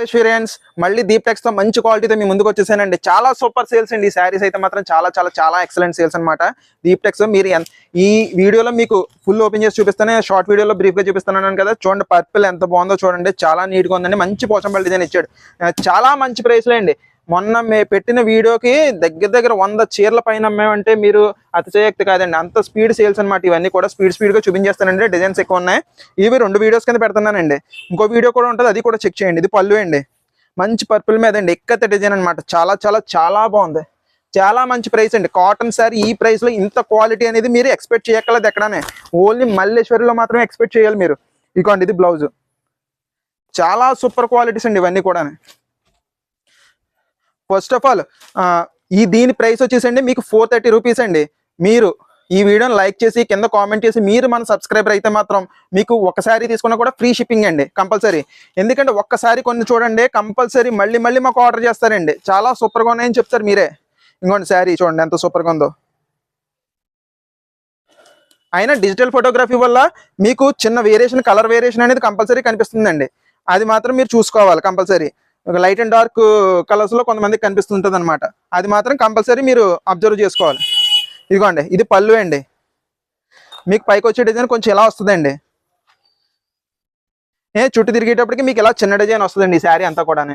మల్లేశ్వరియన్స్ మళ్ళీ దీప్టెక్స్ తో మంచి క్వాలిటీతో మీ ముందుకు వచ్చేసానండి. చాలా సూపర్ సేల్స్ అండి. ఈ శారీస్ అయితే మాత్రం చాలా చాలా చాలా ఎక్సలెంట్ సేల్స్ అనమాట. దీప్టెక్స్ మీరు ఈ వీడియోలో మీకు ఫుల్ ఓపెన్ చేసి చూపిస్తాను, షార్ట్ వీడియోలో బ్రీఫ్ గా చూపిస్తున్నాను కదా. చూడండి పర్పుల్ ఎంత బాగుందో చూడండి, చాలా నీట్ గా ఉందండి. మంచి పోచంపల్లి డిజైన్ ఇచ్చాడు, చాలా మంచి ప్రైస్ లో అండి. మొన్న పెట్టిన వీడియోకి దగ్గర 100 చీరల పైన అమ్మామంటే మీరు అతిశయోక్తి కాదండి. అంత స్పీడ్ సేల్స్ అనమాట. ఇవన్నీ కూడా స్పీడ్ గా చూపించేస్తానండి. డిజైన్స్ ఎక్కువ ఉన్నాయి. ఇవి 2 వీడియోస్ కింద పెడుతున్నానండి. ఇంకో వీడియో కూడా ఉంటుంది, అది కూడా చెక్ చేయండి. ఇది పళ్ళు అండి, మంచి పర్పుల్ మీద అండి, ఎక్కత డిజైన్ అనమాట. చాలా చాలా చాలా బాగుంది, చాలా మంచి ప్రైస్ అండి. కాటన్ సారీ ఈ ప్రైస్ లో ఇంత క్వాలిటీ అనేది మీరు ఎక్స్పెక్ట్ చేయక్కర్లేదు ఎక్కడనే. ఓన్లీ మల్లేశ్వరిలో మాత్రమే ఎక్స్పెక్ట్ చేయాలి మీరు. ఇదిగోండి, ఇది బ్లౌజ్. చాలా సూపర్ క్వాలిటీస్ అండి ఇవన్నీ కూడా. ఫస్ట్ ఆఫ్ ఆల్ దీని ప్రైస్ వచ్చేసండి మీకు 430 రూపీస్ అండి. మీరు ఈ వీడియోని లైక్ చేసి కింద కామెంట్ చేసి మీరు మన సబ్స్క్రైబర్ అయితే మాత్రం మీకు ఒకసారి తీసుకున్నా కూడా ఫ్రీ షిప్పింగ్ అండి కంపల్సరీ. ఎందుకంటే ఒక్కసారి కొన్ని చూడండి, కంపల్సరీ మళ్ళీ మాకు ఆర్డర్ చేస్తారండి. చాలా సూపర్గా ఉన్నాయని చెప్తారు మీరే. ఇంకోండి శారీ చూడండి ఎంత సూపర్గా ఉందో. అయినా డిజిటల్ ఫోటోగ్రఫీ వల్ల మీకు చిన్న వేరియేషన్, కలర్ వేరియేషన్ అనేది కంపల్సరీ కనిపిస్తుందండి. అది మాత్రం మీరు చూసుకోవాలి compulsory. Light and dark colours లో కొంతమందికి కనిపిస్తుంటుంది అనమాట. అది మాత్రం కంపల్సరీ మీరు అబ్జర్వ్ చేసుకోవాలి. ఇదిగోండి, ఇది పళ్ళు అండి. మీకు పైకి వచ్చే డిజైన్ కొంచెం ఇలా వస్తుందండి. చుట్టూ తిరిగేటప్పటికి మీకు ఇలా చిన్న డిజైన్ వస్తుందండి ఈ శారీ అంతా కూడా.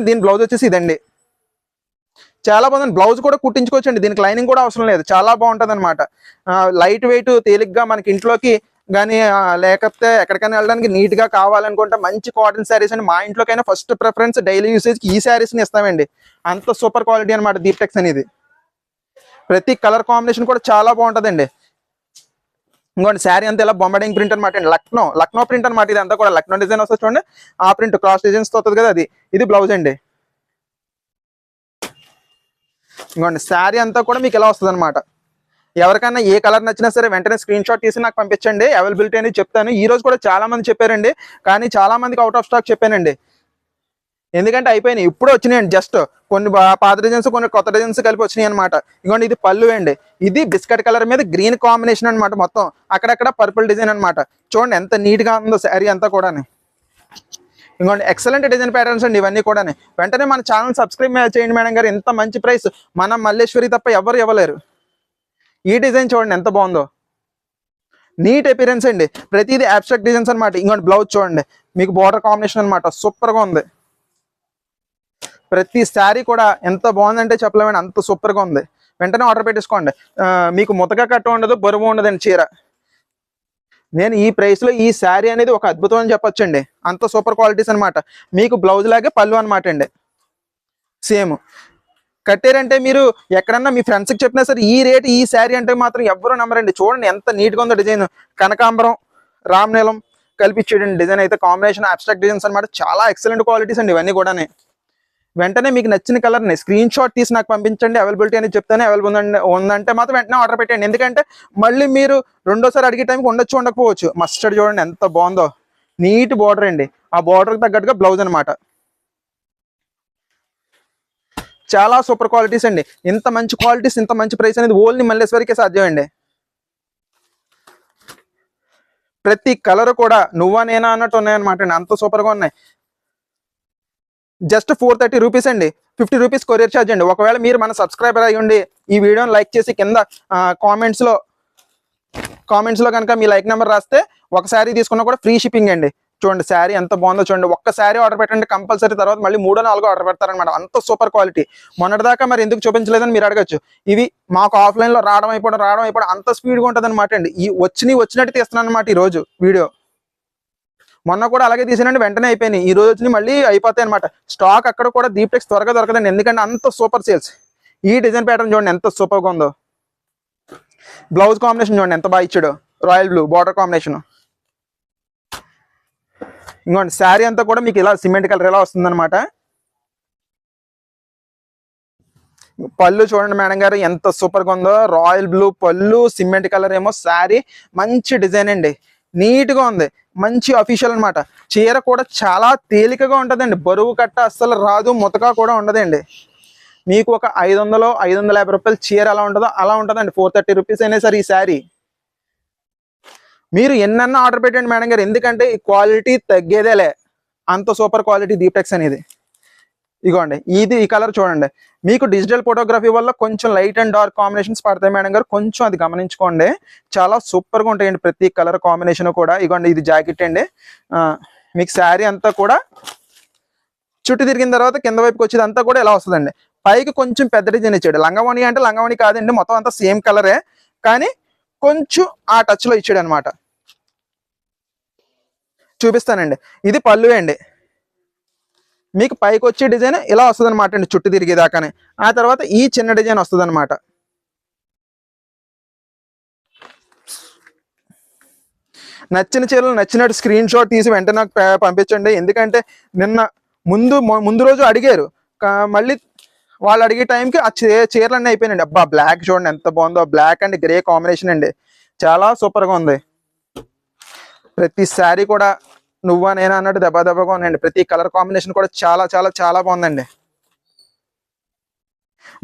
దీని బ్లౌజ్ వచ్చేసి ఇదండి. చాలా బాగుంది. బ్లౌజ్ కూడా కుట్టించుకోవచ్చండి, దీనికి లైనింగ్ కూడా అవసరం లేదు. చాలా బాగుంటుంది అనమాట. లైట్ వెయిట్ తేలిగ్గా మనకి ఇంట్లోకి కానీ లేకపోతే ఎక్కడికైనా వెళ్ళడానికి నీట్ గా కావాలనుకుంటే మంచి కాటన్ శారీస్ అండి. మా ఇంట్లోకైనా ఫస్ట్ ప్రిఫరెన్స్ డైలీ యూసేజ్ కి ఈ శారీస్ ని ఇస్తామండి. అంత సూపర్ క్వాలిటీ అనమాట దీప్టెక్స్ అనేది. ప్రతి కలర్ కాంబినేషన్ కూడా చాలా బాగుంటుందండి. ఇంకోటి శారీ అంతా ఇలా బొంబడింగ్ ప్రింట్ అనమాట అండి. లక్నో ప్రింట్ అనమాట. ఇది అంతా కూడా లక్నో డిజైన్ వస్తుంది చూడండి. ఆ ప్రింట్ క్రాస్ డిజైన్స్ తో వస్తుంది కదా అది. ఇది బ్లౌజ్ అండి. ఇంకోండి శారీ అంతా కూడా మీకు ఇలా వస్తుంది అనమాట. ఎవరికైనా ఏ కలర్ నచ్చినా సరే వెంటనే స్క్రీన్ షాట్ తీసి నాకు పంపించండి. అవైలబిలిటీ అనేది చెప్తాను. ఈ రోజు కూడా చాలా మంది చెప్పారండి, కానీ చాలా మందికి అవుట్ ఆఫ్ స్టాక్ చెప్పానండి. ఎందుకంటే అయిపోయినాయి, ఇప్పుడు వచ్చినాయండి. జస్ట్ కొన్ని పాత డిజైన్స్, కొన్ని కొత్త డిజైన్స్ కలిపి వచ్చినాయి అనమాట. ఇంకోండి, ఇది పళ్ళు అండి. ఇది బిస్కెట్ కలర్ మీద గ్రీన్ కాంబినేషన్ అనమాట. మొత్తం అక్కడక్కడ పర్పుల్ డిజైన్ అనమాట. చూడండి ఎంత నీట్ గా ఉందో శారీ అంతా కూడా. ఇంకోండి, ఎక్సలెంట్ డిజైన్ ప్యాటర్న్స్ అండి ఇవన్నీ కూడా. వెంటనే మన ఛానల్ సబ్స్క్రైబ్ చేయండి మేడం గారు. ఎంత మంచి ప్రైస్ మన మల్లేశ్వరి తప్ప ఎవరు ఇవ్వలేరు. ఈ డిజైన్ చూడండి ఎంత బాగుందో, నీట్ అపిరెన్స్ అండి. ప్రతిదీ అబ్స్ట్రాక్ట్ డిజైన్స్ అనమాట. ఇంకోటి బ్లౌజ్ చూడండి, మీకు బోర్డర్ కాంబినేషన్ అనమాట. సూపర్ గా ఉంది. ప్రతి శారీ కూడా ఎంత బాగుందంటే చెప్పలేమండి, అంత సూపర్ గా ఉంది. వెంటనే ఆర్డర్ పెట్టేసుకోండి. మీకు ముతక కట్ట ఉండదు, బరువు ఉండదండి చీర. నేను ఈ ప్రైస్ లో ఈ శారీ అనేది ఒక అద్భుతం అని చెప్పొచ్చండి. అంత సూపర్ క్వాలిటీస్ అనమాట. మీకు బ్లౌజ్ లాగే పళ్ళు అనమాట అండి. సేమ్ కట్టారంటే మీరు ఎక్కడన్నా మీ ఫ్రెండ్స్కి చెప్పినా సరే ఈ రేట్ ఈ శారీ అంటే మాత్రం ఎవరు నమ్మరండి. చూడండి ఎంత నీట్గా ఉందో డిజైన్. కనకాంబరం, రామ్నీలం కలిపిచ్చేయండి డిజైన్ అయితే. కాంబినేషన్ అబ్స్ట్రాక్ట్ డిజైన్స్ అనమాట. చాలా ఎక్సలెంట్ క్వాలిటీస్ అండి ఇవన్నీ కూడా. వెంటనే మీకు నచ్చిన కలర్ని స్క్రీన్ షాట్ తీసి నాకు పంపించండి. అవైలబిలిటీ అనేది చెప్తానే. అవైలబుల్ ఉందంటే మాత్రం వెంటనే ఆర్డర్ పెట్టండి. ఎందుకంటే మళ్ళీ మీరు రెండోసారి అడిగే టైంకి ఉండొచ్చు ఉండకపోవచ్చు. మస్టర్డ్ చూడండి ఎంత బాగుందో, నీట్ బార్డర్ అండి. ఆ బార్డర్కి తగ్గట్టుగా బ్లౌజ్ అనమాట. చాలా సూపర్ క్వాలిటీస్ అండి. ఇంత మంచి క్వాలిటీస్, ఇంత మంచి ప్రైస్ అనేది ఓన్లీ మల్లేశ్వరికే సాధ్యం అండి. ప్రతి కలర్ కూడా నువ్వా నేనా అన్నట్టు ఉన్నాయన్నమాట అండి. అంత సూపర్ గా ఉన్నాయి. జస్ట్ 430 రూపీస్ అండి. 50 రూపీస్ కొరియర్ ఛార్జ్ అండి. ఒకవేళ మీరు మన సబ్స్క్రైబర్ అయ్యి ఉండి ఈ వీడియోని లైక్ చేసి కింద కామెంట్స్ లో కనుక మీ లైక్ నెంబర్ రాస్తే ఒక శారీ తీసుకున్నా కూడా ఫ్రీ షిప్పింగ్ అండి. చూడండి శారీ ఎంత బాగుందో చూడండి. ఒక్క శారీ ఆర్డర్ పెట్టండి కంపల్సరీ, తర్వాత మళ్ళీ 3 4 ఆర్డర్ పెడతారనమాట. అంత సూపర్ క్వాలిటీ. మొన్నటిదాకా మరి ఎందుకు చూపించలేదని మీరు అడగచ్చు. ఇవి మాకు ఆఫ్లైన్ లో రావడం అయిపోవడం అంత స్పీడ్గా ఉంటుంది అనమాట అండి. ఈ వచ్చినట్టు తీస్తున్నాను అనమాట ఈ రోజు వీడియో. మొన్న కూడా అలాగే తీసానండి, వెంటనే అయిపోయినాయి. ఈ రోజు వచ్చి మళ్ళీ అయిపోతాయి అనమాట. స్టాక్ అక్కడ కూడా దీప్టెక్స్ త్వరగా దొరకదండి, ఎందుకంటే అంత సూపర్ సేల్స్. ఈ డిజైన్ ప్యాటర్న్ చూడండి ఎంత సూపర్గా ఉందో. బ్లౌజ్ కాంబినేషన్ చూడండి ఎంత బాగా ఇచ్చాడు. Royal blue border combination. ఇంకోండి శారీ అంతా కూడా మీకు ఇలా సిమెంట్ కలర్ ఎలా వస్తుంది అనమాట. పళ్ళు చూడండి మేడం గారు ఎంత సూపర్ గా ఉందో. రాయల్ బ్లూ పళ్ళు, సిమెంట్ కలర్ ఏమో శారీ. మంచి డిజైన్ అండి, నీట్ గా ఉంది. మంచి అఫీషియల్ అనమాట. చీర కూడా చాలా తేలికగా ఉంటుందండి. బరువు కట్ట అస్సలు రాదు, ముతక కూడా ఉండదండి. మీకు ఒక 500 550 రూపాయల చీర ఎలా ఉంటుందో అలా ఉంటుందండి. 430 రూపీస్ అయినా సరే ఈ శారీ. మీరు ఎన్నన్నా ఆర్డర్ పెట్టండి మేడం గారు, ఎందుకంటే ఈ క్వాలిటీ తగ్గేదేలే. అంత సూపర్ క్వాలిటీ దీప్టెక్స్ అనేది. ఇగోండి ఈ కలర్ చూడండి. మీకు డిజిటల్ ఫోటోగ్రఫీ వల్ల కొంచెం లైట్ అండ్ డార్క్ కాంబినేషన్స్ పడతాయి మేడం గారు, కొంచెం అది గమనించుకోండి. చాలా సూపర్గా ఉంటాయండి ప్రతి కలర్ కాంబినేషన్ కూడా. ఇగోండి ఇది జాకెట్ అండి. మీకు శారీ అంతా కూడా చుట్టూ తిరిగిన తర్వాత కింద వైపుకి వచ్చేది అంతా కూడా ఇలా వస్తుందండి. పైకి కొంచెం పెద్ద డిజైన్ ఇచ్చాడు. లంగవణి అంటే లంగవణి కాదండి, మొత్తం అంతా సేమ్ కలరే, కానీ కొంచెం ఆ టచ్ లో ఇచ్చాడు అనమాట. చూపిస్తానండి. ఇది పళ్ళు అండి. మీకు పైకి వచ్చే డిజైన్ ఇలా వస్తుంది అనమాట అండి, చుట్టూ తిరిగేదాకానే. ఆ తర్వాత ఈ చిన్న డిజైన్ వస్తుంది అనమాట. నచ్చిన చీరలు నచ్చినట్టు స్క్రీన్ షాట్ తీసి వెంటనే నాకు పంపించండి. ఎందుకంటే నిన్న ముందు రోజు అడిగారు, మళ్ళీ వాళ్ళు అడిగే టైంకి ఆ చీరలు అన్నీ అయిపోయినాయండి. అబ్బా బ్లాక్ చూడండి ఎంత బాగుందో, బ్లాక్ అండ్ గ్రే కాంబినేషన్ అండి, చాలా సూపర్గా ఉంది. ప్రతి శారీ కూడా నువ్వా నేనా అన్నట్టు దెబ్బగా ఉన్నాయండి. ప్రతి కలర్ కాంబినేషన్ కూడా చాలా చాలా చాలా బాగుందండి.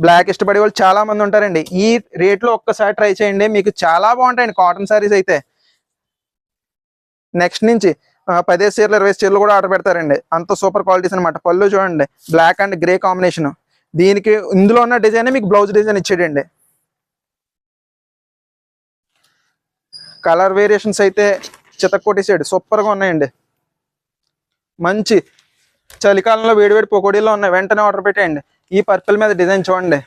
బ్లాక్ ఇష్టపడే వాళ్ళు చాలా మంది ఉంటారండి. ఈ రేట్లో ఒక్కసారి ట్రై చేయండి, మీకు చాలా బాగుంటాయండి కాటన్ శారీస్ అయితే. నెక్స్ట్ నుంచి 10 చీరలు 20 చీరలు కూడా ఆర్డర్ పెడతారండి, అంత సూపర్ క్వాలిటీస్ అనమాట. పళ్ళు చూడండి, బ్లాక్ అండ్ గ్రే కాంబినేషన్. దీనికి ఇందులో ఉన్న డిజైన్ మీకు బ్లౌజ్ డిజైన్ ఇచ్చేయండి. కలర్ వేరియేషన్స్ అయితే చితక్కొట్టేసాడు, సూపర్గా ఉన్నాయండి. మంచి చలికాలంలో వేడివేడి పకోడీలో ఉన్నాయి, వెంటనే ఆర్డర్ పెట్టేయండి. ఈ పర్పుల్ మీద డిజైన్ చూడండి,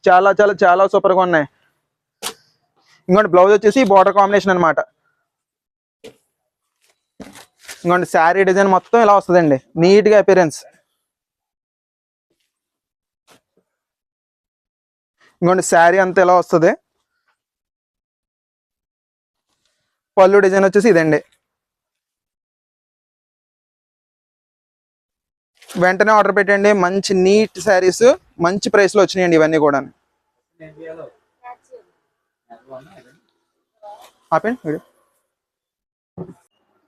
చాలా చాలా చాలా సూపర్గా ఉన్నాయి. ఇంకోటి బ్లౌజ్ వచ్చేసి బార్డర్ కాంబినేషన్ అనమాట. ఇంకోటి శారీ డిజైన్ మొత్తం ఇలా వస్తుందండి, నీట్గా అపిరెన్స్. ఇంకోటి శారీ అంతా ఇలా వస్తుంది. పళ్ళు డిజైన్ వచ్చేసి ఇదండి. వెంటనే ఆర్డర్ పెట్టండి, మంచి నీట్ శారీస్ మంచి ప్రైస్లో వచ్చినాయండి ఇవన్నీ కూడా. ఆపండి.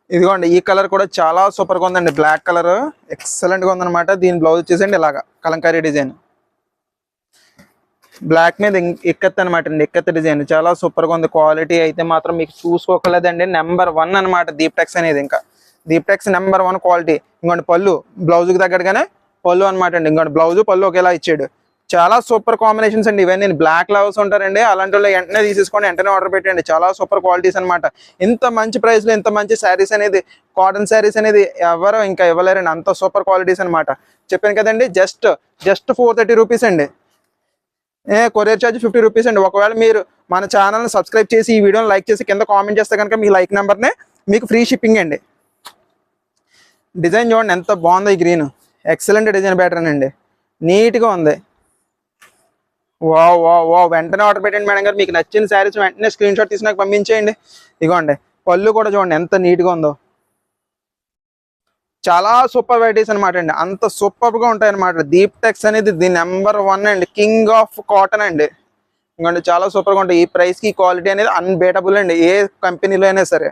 ఇదిగోండి ఈ కలర్ కూడా చాలా సూపర్గా ఉందండి, బ్లాక్ కలర్ ఎక్సలెంట్గా ఉందన్నమాట. దీని బ్లౌజ్ వచ్చేసండి ఇలాగా కలంకారీ డిజైన్, బ్లాక్ మీద ఎక్కత్ అనమాట అండి, ఎక్కత్ డిజైన్ చాలా సూపర్గా ఉంది. క్వాలిటీ అయితే మాత్రం మీకు చూసుకోకలేదండి, నెంబర్ 1 అనమాట దీప్టెక్స్ అనేది. ఇంకా దీప్టెక్స్ నెంబర్ 1 క్వాలిటీ. ఇంకోటి పళ్ళు బ్లౌజ్కి తగ్గట్టుగానే పళ్ళు అనమాట అండి. ఇంకోటి బ్లౌజ్ పళ్ళు ఒకేలా ఇచ్చాడు, చాలా సూపర్ కాంబినేషన్స్ అండి ఇవన్నీ. బ్లాక్ లవర్స్ ఉంటారండి, అలాంటి వాళ్ళు వెంటనే తీసేసుకోండి, వెంటనే ఆర్డర్ పెట్టండి. చాలా సూపర్ క్వాలిటీస్ అనమాట. ఇంత మంచి ప్రైస్లో ఇంత మంచి శారీస్ అనేది, కాటన్ శారీస్ అనేది ఎవరు ఇంకా ఇవ్వలేరండి, అంత సూపర్ క్వాలిటీస్ అనమాట. చెప్పాను కదండి, జస్ట్ 430 రూపీస్ అండి. కొరియర్ ఛార్జ్ 50 రూపీస్ అండి. ఒకవేళ మీరు మన ఛానల్ని సబ్స్క్రైబ్ చేసి ఈ వీడియోని లైక్ చేసి కింద కామెంట్ చేస్తే కనుక మీ లైక్ నెంబర్నే మీకు ఫ్రీ షిప్పింగ్ అండి. డిజైన్ చూడండి ఎంత బాగుందో, ఈ గ్రీన్ ఎక్సలెంట్ డిజైన్ ప్యాటర్న్ అండి, నీట్గా ఉంది. వా వెంటనే ఆర్డర్ పెట్టండి మేడం గారు. మీకు నచ్చిన శారీస్ వెంటనే స్క్రీన్ షాట్ తీసి నాకు పంపించేయండి. ఇదిగోండి పళ్ళు కూడా చూడండి ఎంత నీట్గా ఉందో, చాలా సూపర్ వెరైటీస్ అనమాట అండి, అంత సూపర్గా ఉంటాయి అనమాట. దీప్టెక్స్ అనేది ది నెంబర్ 1 అండి, కింగ్ ఆఫ్ కాటన్ అండి. ఇంకోండి చాలా సూపర్గా ఉంటాయి. ఈ ప్రైస్కి క్వాలిటీ అనేది అన్బేటబుల్ అండి, ఏ కంపెనీలో అయినా సరే.